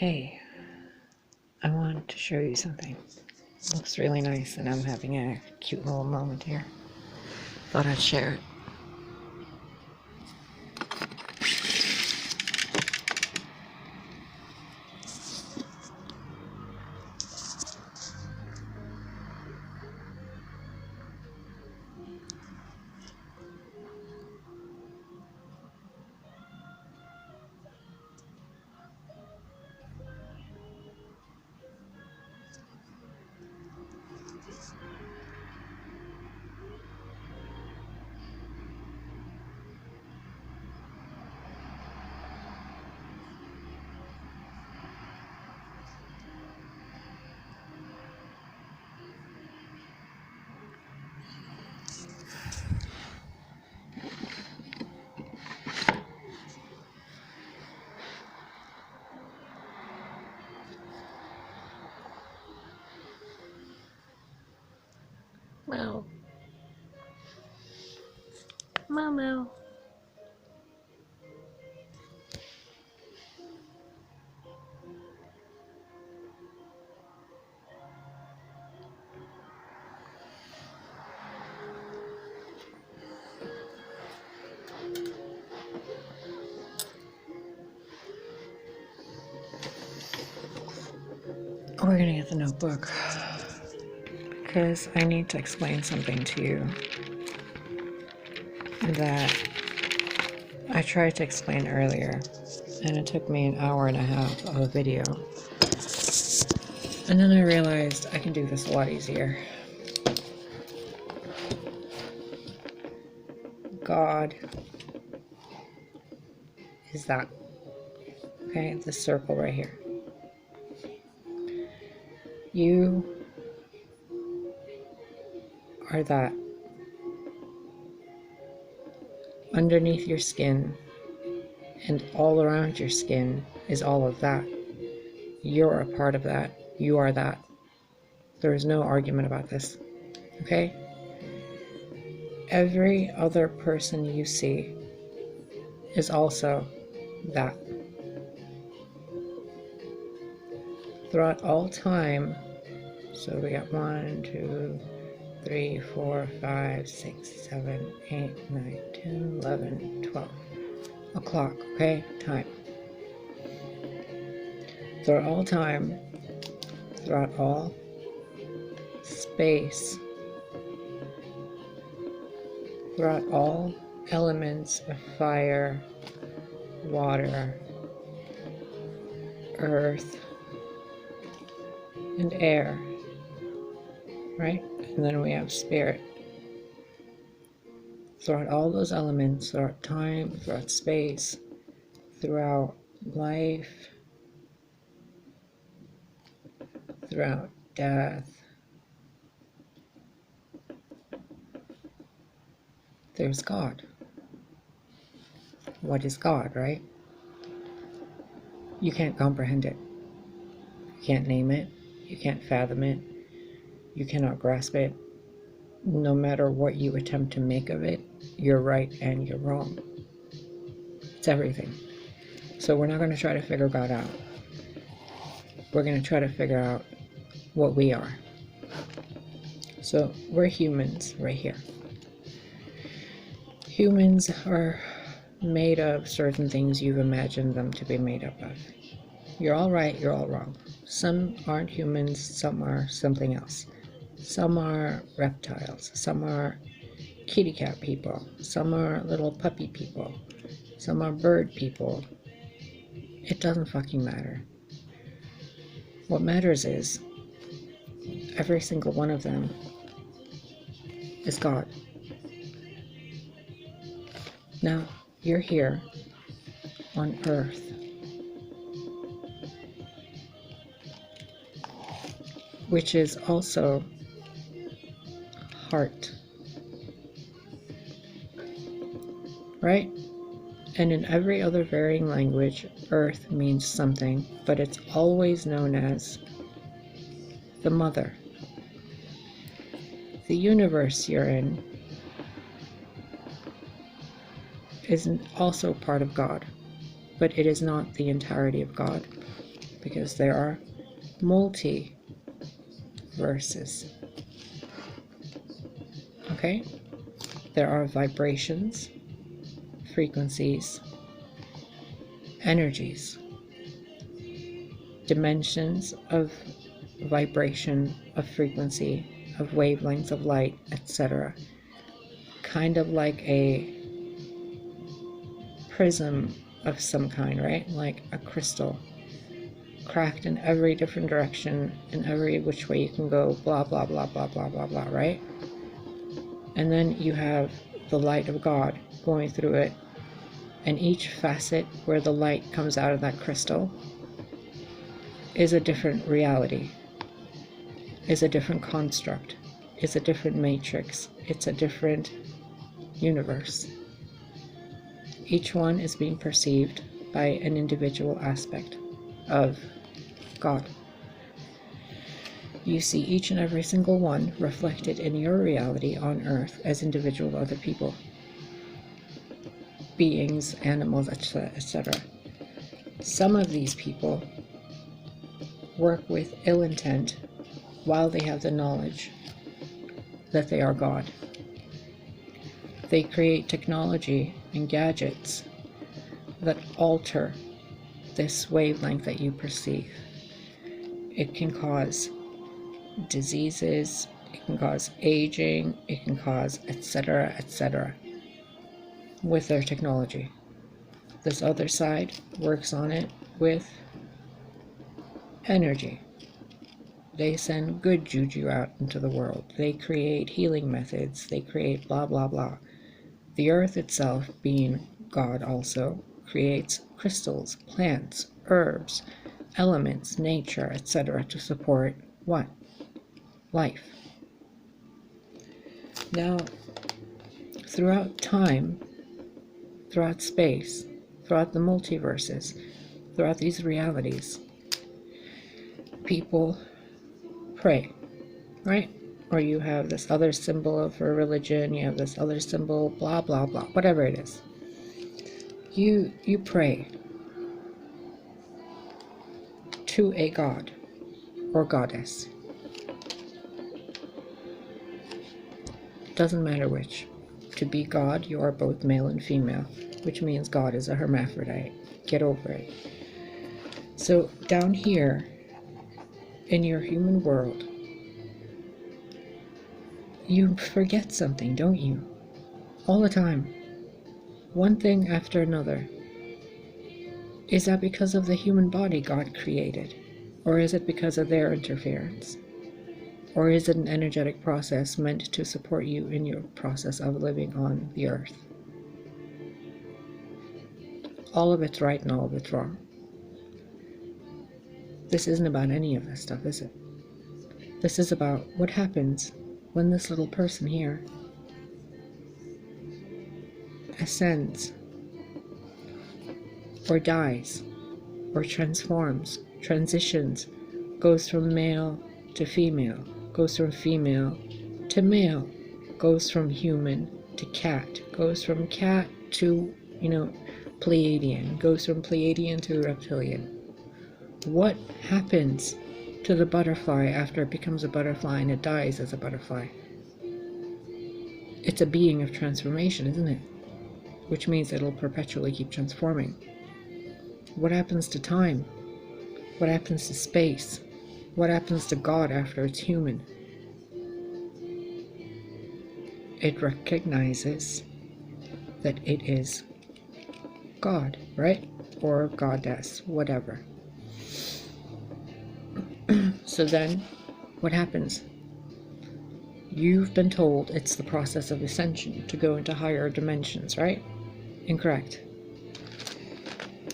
Hey, I wanted to show you something. It looks really nice and I'm having a cute little moment here. Thought I'd share it. Meow. Meow meow. We're gonna get the notebook because I need to explain something to you that I tried to explain earlier, and it took me an hour and a half of a video. And then I realized I can do this a lot easier. God is that. Okay, this circle right here. You are that. Underneath your skin and all around your skin is all of that. You're a part of that. You are that. There is no argument about this. Okay? Every other person you see is also that. Throughout all time, so we got 1, 2, 3, 4, 5, 6, 7, 8, 9, 10, 11, 12. A clock, okay? Time. Throughout all time, throughout all space, throughout all elements of fire, water, earth, and air, right? And then we have spirit. Throughout all those elements, throughout time, throughout space, throughout life, throughout death, there's God. What is God, right? You can't comprehend it. You can't name it. You can't fathom it. You cannot grasp it. No matter what you attempt to make of it, you're right and you're wrong. It's everything. So we're not going to try to figure God out. We're going to try to figure out what we are. So we're humans right here. Humans are made of certain things you've imagined them to be made up of. You're all right, you're all wrong. Some aren't humans, some are something else. Some are reptiles, some are kitty cat people, some are little puppy people, some are bird people. It doesn't fucking matter. What matters is every single one of them is God. Now, you're here on Earth. Which is also heart. Right? And in every other varying language, Earth means something, but it's always known as the mother. The universe you're in is also part of God, but it is not the entirety of God. because there are multiverses. Okay? There are vibrations, frequencies, energies, dimensions of vibration, of frequency, of wavelengths of light, etc. Kind of like a prism of some kind, right? Like a crystal, cracked in every different direction, in every which way you can go, blah, blah, blah, blah, blah, blah, blah, right? And then you have the light of God going through it, and each facet where the light comes out of that crystal is a different reality, is a different construct, is a different matrix, it's a different universe. Each one is being perceived by an individual aspect of God. You see each and every single one reflected in your reality on earth as individual other people, beings, animals, etc. Some of these people work with ill intent while they have the knowledge that they are God. They create technology and gadgets that alter this wavelength that you perceive. It can cause diseases, it can cause aging, it can cause etc., etc. with their technology. This other side works on it with energy. They send good juju out into the world. They create healing methods. They create blah, blah, blah. The earth itself, being God also, creates crystals, plants, herbs, elements, nature, etc. to support what? Life. Now, throughout time, throughout space, throughout the multiverses, throughout these realities, people pray, right? Or you have this other symbol for religion, you have this other symbol, blah, blah, blah, whatever it is. You pray to a god or goddess. Doesn't matter which. To be God, you are both male and female, which means God is a hermaphrodite. Get over it. So down here in your human world, you forget something, don't you? All the time. One thing after another. Is that because of the human body God created? Or is it because of their interference? Or is it an energetic process meant to support you in your process of living on the earth? All of it's right and all of it's wrong. This isn't about any of this stuff, is it? This is about what happens when this little person here ascends, or dies, or transforms, transitions, goes from male to female, goes from female to male, goes from human to cat, goes from cat to, Pleiadian, goes from Pleiadian to reptilian. What happens to the butterfly after it becomes a butterfly and it dies as a butterfly? It's a being of transformation, isn't it? Which means it'll perpetually keep transforming. What happens to time? What happens to space? What happens to God after it's human? It recognizes that it is God, right? Or goddess, whatever. So then, what happens? You've been told it's the process of ascension to go into higher dimensions, right? Incorrect.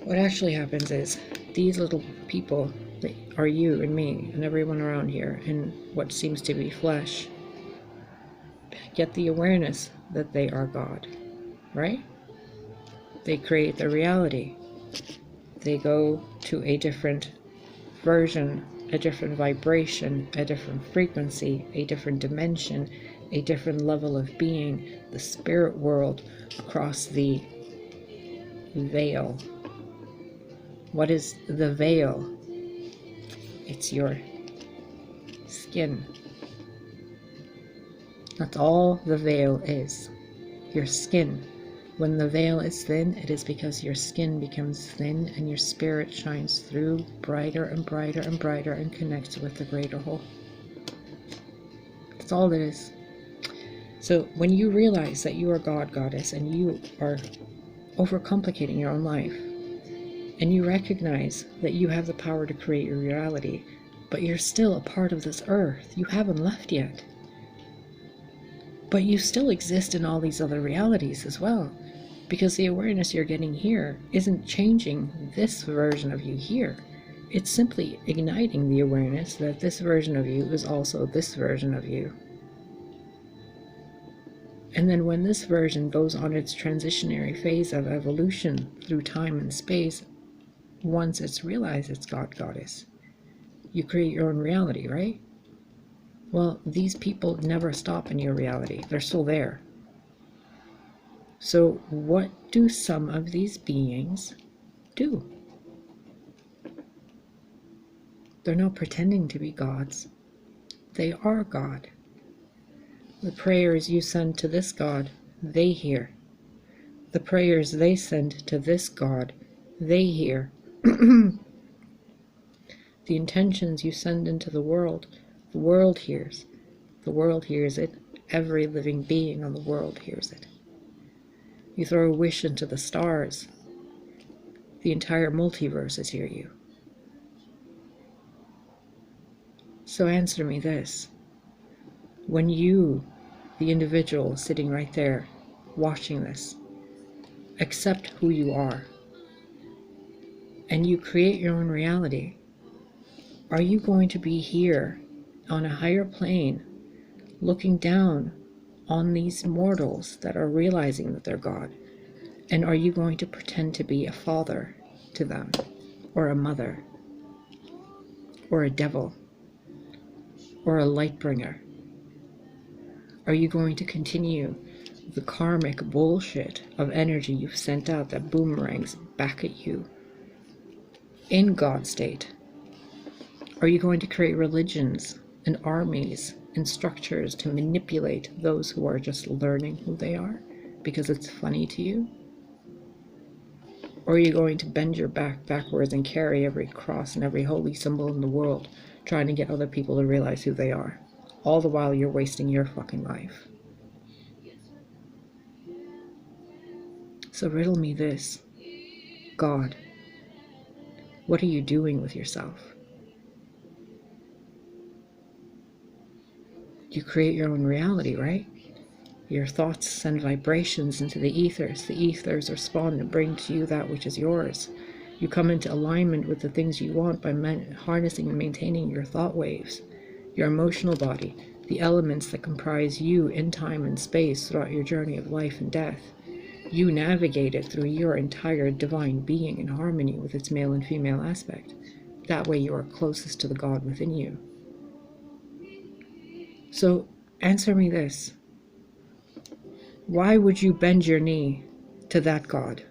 What actually happens is these little people that are you and me and everyone around here in what seems to be flesh get the awareness that they are God, right? They create their reality. They go to a different version, a different vibration, a different frequency, a different dimension, a different level of being, the spirit world, across the veil. What is the veil? It's your skin. That's all the veil is. Your skin. When the veil is thin, it is because your skin becomes thin and your spirit shines through brighter and brighter and brighter and connects with the greater whole. That's all it is. So when you realize that you are God, Goddess, and you are overcomplicating your own life, and you recognize that you have the power to create your reality, but you're still a part of this earth. You haven't left yet. But you still exist in all these other realities as well, because the awareness you're getting here isn't changing this version of you here. It's simply igniting the awareness that this version of you is also this version of you. And then when this version goes on its transitionary phase of evolution through time and space, once it's realized it's God, Goddess, you create your own reality, right? Well, these people never stop in your reality. They're still there. So what do some of these beings do? They're not pretending to be gods. They are God. The prayers you send to this God, they hear. The prayers they send to this God, they hear. The intentions you send into the world hears. The world hears it. Every living being on the world hears it. You throw a wish into the stars, the entire multiverse hear you. So answer me this. When you, the individual sitting right there, watching this, accept who you are, and you create your own reality, are you going to be here on a higher plane, looking down on these mortals that are realizing that they're God? And are you going to pretend to be a father to them, or a mother, or a devil, or a light bringer? Are you going to continue the karmic bullshit of energy you've sent out that boomerangs back at you in God state? Are you going to create religions and armies and structures to manipulate those who are just learning who they are because it's funny to you? Or are you going to bend your back backwards and carry every cross and every holy symbol in the world, trying to get other people to realize who they are, all the while you're wasting your fucking life? So riddle me this. God, what are you doing with yourself? You create your own reality, right? Your thoughts send vibrations into the ethers. The ethers respond and bring to you that which is yours. You come into alignment with the things you want by harnessing and maintaining your thought waves, your emotional body, the elements that comprise you in time and space throughout your journey of life and death. You navigate it through your entire divine being in harmony with its male and female aspect. That way you are closest to the God within you. So answer me this. Why would you bend your knee to that God?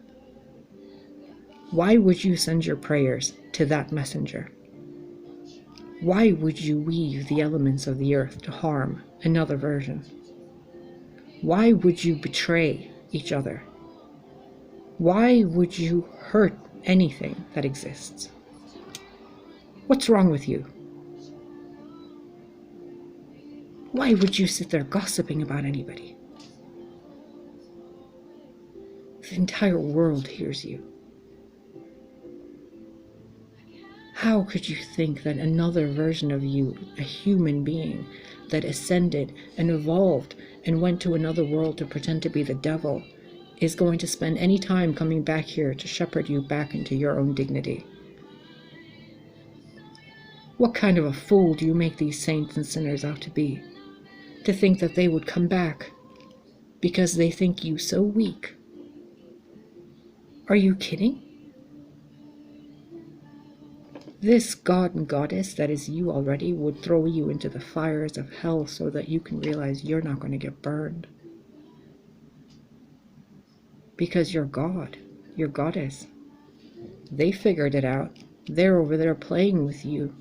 Why would you send your prayers to that messenger? Why would you weave the elements of the earth to harm another version? Why would you betray each other? Why would you hurt anything that exists? What's wrong with you? Why would you sit there gossiping about anybody? The entire world hears you. How could you think that another version of you, a human being that ascended and evolved and went to another world to pretend to be the devil, is going to spend any time coming back here to shepherd you back into your own dignity? What kind of a fool do you make these saints and sinners out to be? To think that they would come back because they think you so weak? Are you kidding? This God and Goddess that is you already would throw you into the fires of hell so that you can realize you're not going to get burned. Because you're God, you're Goddess. They figured it out. They're over there playing with you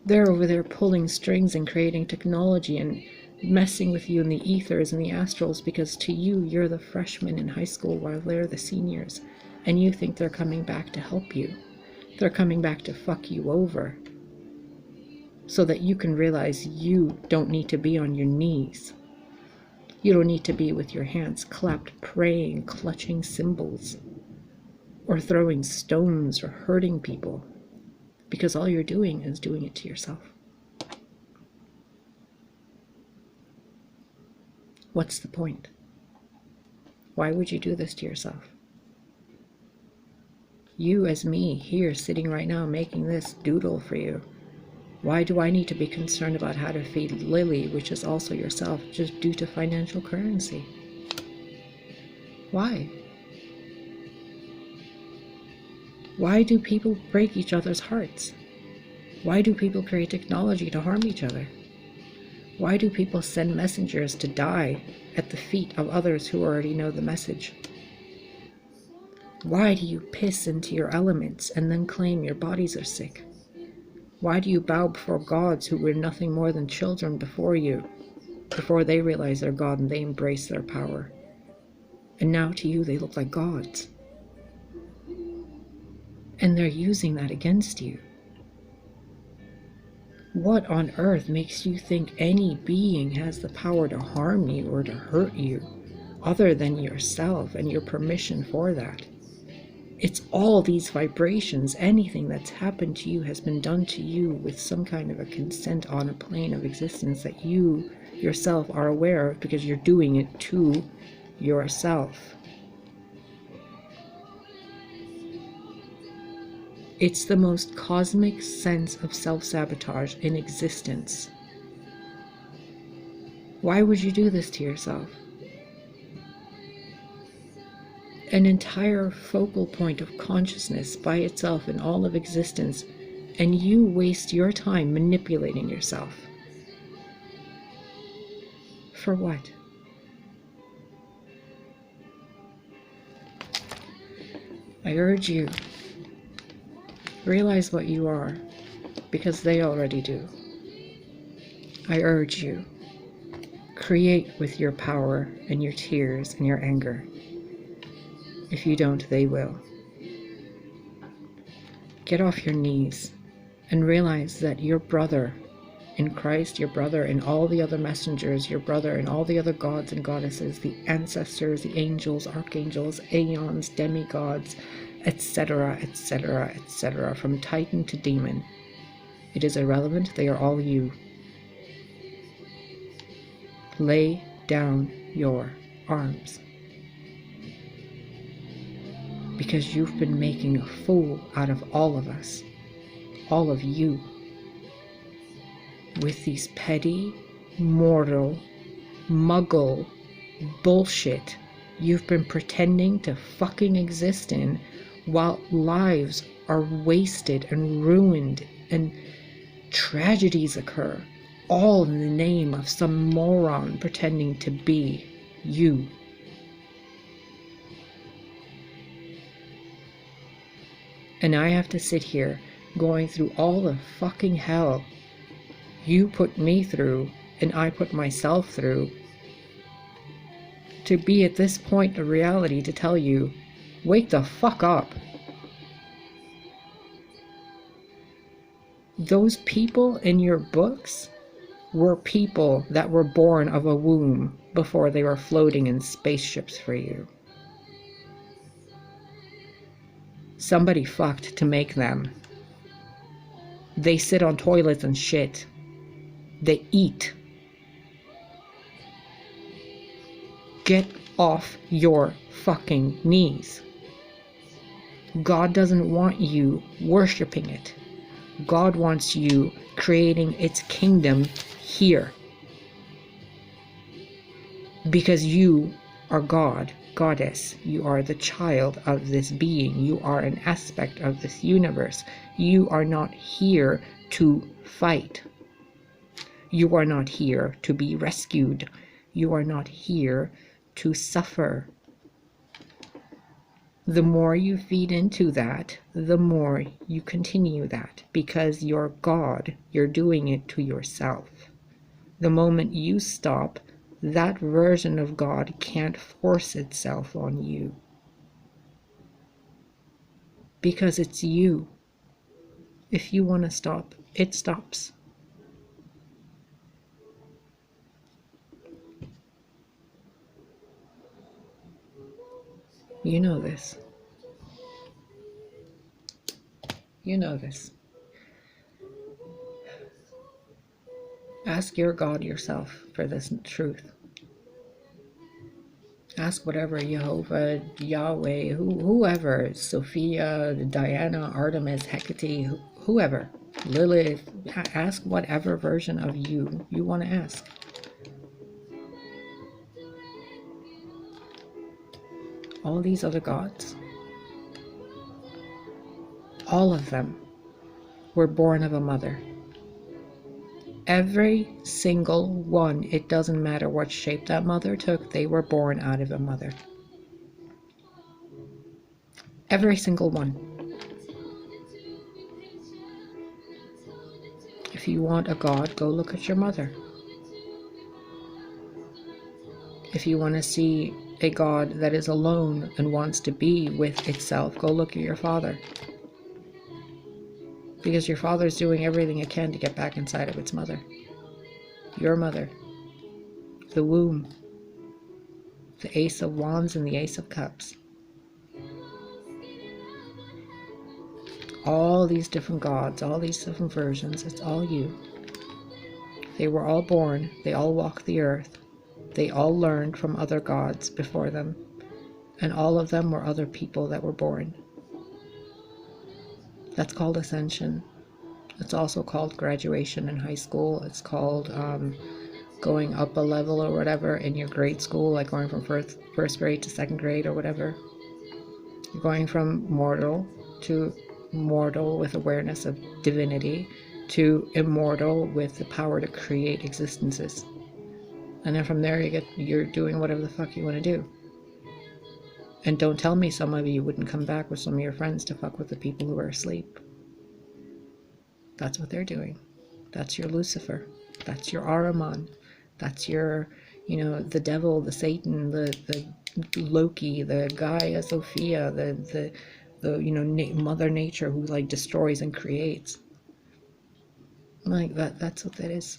They're over there pulling strings and creating technology and messing with you in the ethers and the astrals, because to you, you're the freshmen in high school while they're the seniors, and you think they're coming back to help you. They're coming back to fuck you over so that you can realize you don't need to be on your knees. You don't need to be with your hands clapped, praying, clutching cymbals, or throwing stones or hurting people, because all you're doing is doing it to yourself. What's the point? Why would you do this to yourself? You as me, here sitting right now making this doodle for you. Why do I need to be concerned about how to feed Lily, which is also yourself, just due to financial currency? Why? Why do people break each other's hearts? Why do people create technology to harm each other? Why do people send messengers to die at the feet of others who already know the message? Why do you piss into your elements and then claim your bodies are sick? Why do you bow before gods who were nothing more than children before you, before they realize they're God and they embrace their power? And now to you they look like gods. And they're using that against you. What on earth makes you think any being has the power to harm you or to hurt you, other than yourself and your permission for that? It's all these vibrations. Anything that's happened to you has been done to you with some kind of a consent on a plane of existence that you yourself are aware of, because you're doing it to yourself. It's the most cosmic sense of self-sabotage in existence. Why would you do this to yourself? An entire focal point of consciousness by itself in all of existence, and you waste your time manipulating yourself. For what? I urge you, realize what you are, because they already do. I urge you, create with your power and your tears and your anger. If you don't, they will. Get off your knees and realize that your brother in Christ, your brother in all the other messengers, your brother in all the other gods and goddesses, the ancestors, the angels, archangels, aeons, demigods, etc., etc., etc., from Titan to demon. It is irrelevant, they are all you. Lay down your arms. Because you've been making a fool out of all of us, all of you, with these petty, mortal, muggle bullshit you've been pretending to fucking exist in, while lives are wasted and ruined and tragedies occur, all in the name of some moron pretending to be you. And I have to sit here going through all the fucking hell you put me through and I put myself through, to be at this point of reality to tell you, wake the fuck up. Those people in your books were people that were born of a womb before they were floating in spaceships for you. Somebody fucked to make them. They sit on toilets and shit. They eat. Get off your fucking knees. God doesn't want you worshiping it. God wants you creating its kingdom here. Because you are God, goddess. You are the child of this being. You are an aspect of this universe. You are not here to fight. You are not here to be rescued. You are not here to suffer. The more you feed into that, the more you continue that, because you're God. You're doing it to yourself. The moment you stop, that version of God can't force itself on you, because it's you. If you want to stop, it stops. You know this. You know this. Ask your God yourself for this truth. Ask whatever Jehovah, Yahweh, whoever, Sophia, Diana, Artemis, Hecate, whoever, Lilith, ask whatever version of you want to ask. All these other gods, all of them were born of a mother. Every single one, it doesn't matter what shape that mother took, they were born out of a mother. Every single one. If you want a god, go look at your mother. If you want to see a god that is alone and wants to be with itself, go look at your father. Because your father's doing everything it can to get back inside of its mother. Your mother. The womb. The Ace of Wands and the Ace of Cups. All these different gods, all these different versions, it's all you. They were all born, they all walk the earth. They all learned from other gods before them, and all of them were other people that were born. That's called Ascension. It's also called graduation in high school. It's called going up a level or whatever in your grade school, like going from first grade to second grade or whatever. You're going from mortal to mortal with awareness of divinity to immortal with the power to create existences. And then from there you're doing whatever the fuck you want to do. And don't tell me some of you wouldn't come back with some of your friends to fuck with the people who are asleep. That's what they're doing. That's your Lucifer. That's your Ahriman. That's your, the devil, the Satan, the Loki, the Gaia Sophia, the Mother Nature who like destroys and creates. Like that's what that is.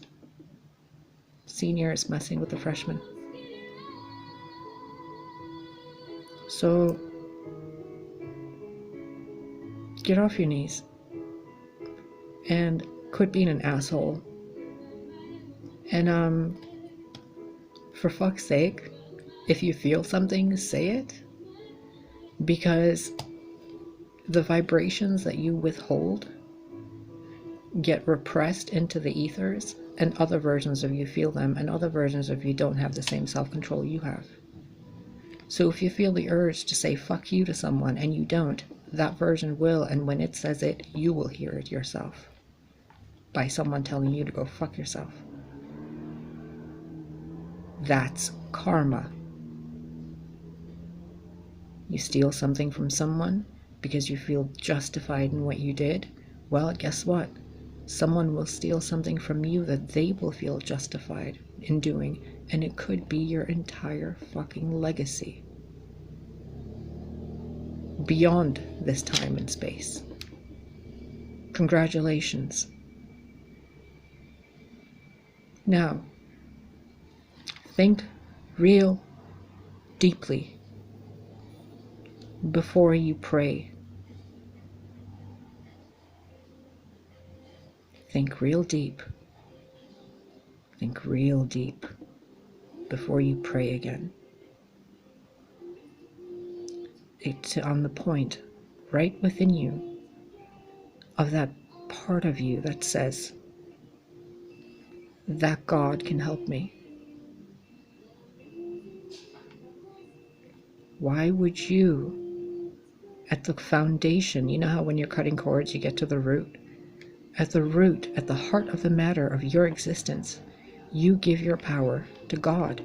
Senior is messing with the freshman. So get off your knees and quit being an asshole. And for fuck's sake, if you feel something, say it. Because the vibrations that you withhold get repressed into the ethers, and other versions of you feel them, and other versions of you don't have the same self-control you have. So if you feel the urge to say fuck you to someone and you don't, that version will, and when it says it, you will hear it yourself by someone telling you to go fuck yourself. That's karma. You steal something from someone because you feel justified in what you did. Well, guess what? Someone will steal something from you that they will feel justified in doing, and it could be your entire fucking legacy beyond this time and space. Congratulations. Now, think real deeply before you pray. Think real deep. Think real deep before you pray again. It's on the point, right within you, of that part of you that says, that God can help me. Why would you, at the foundation, you know how when you're cutting cords you get to the root? At the root, at the heart of the matter of your existence, you give your power to God.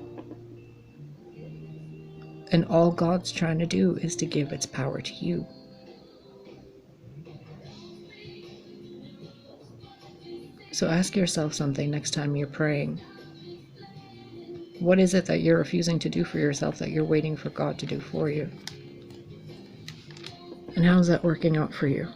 And all God's trying to do is to give its power to you. So ask yourself something next time you're praying. What is it that you're refusing to do for yourself that you're waiting for God to do for you? And how's that working out for you?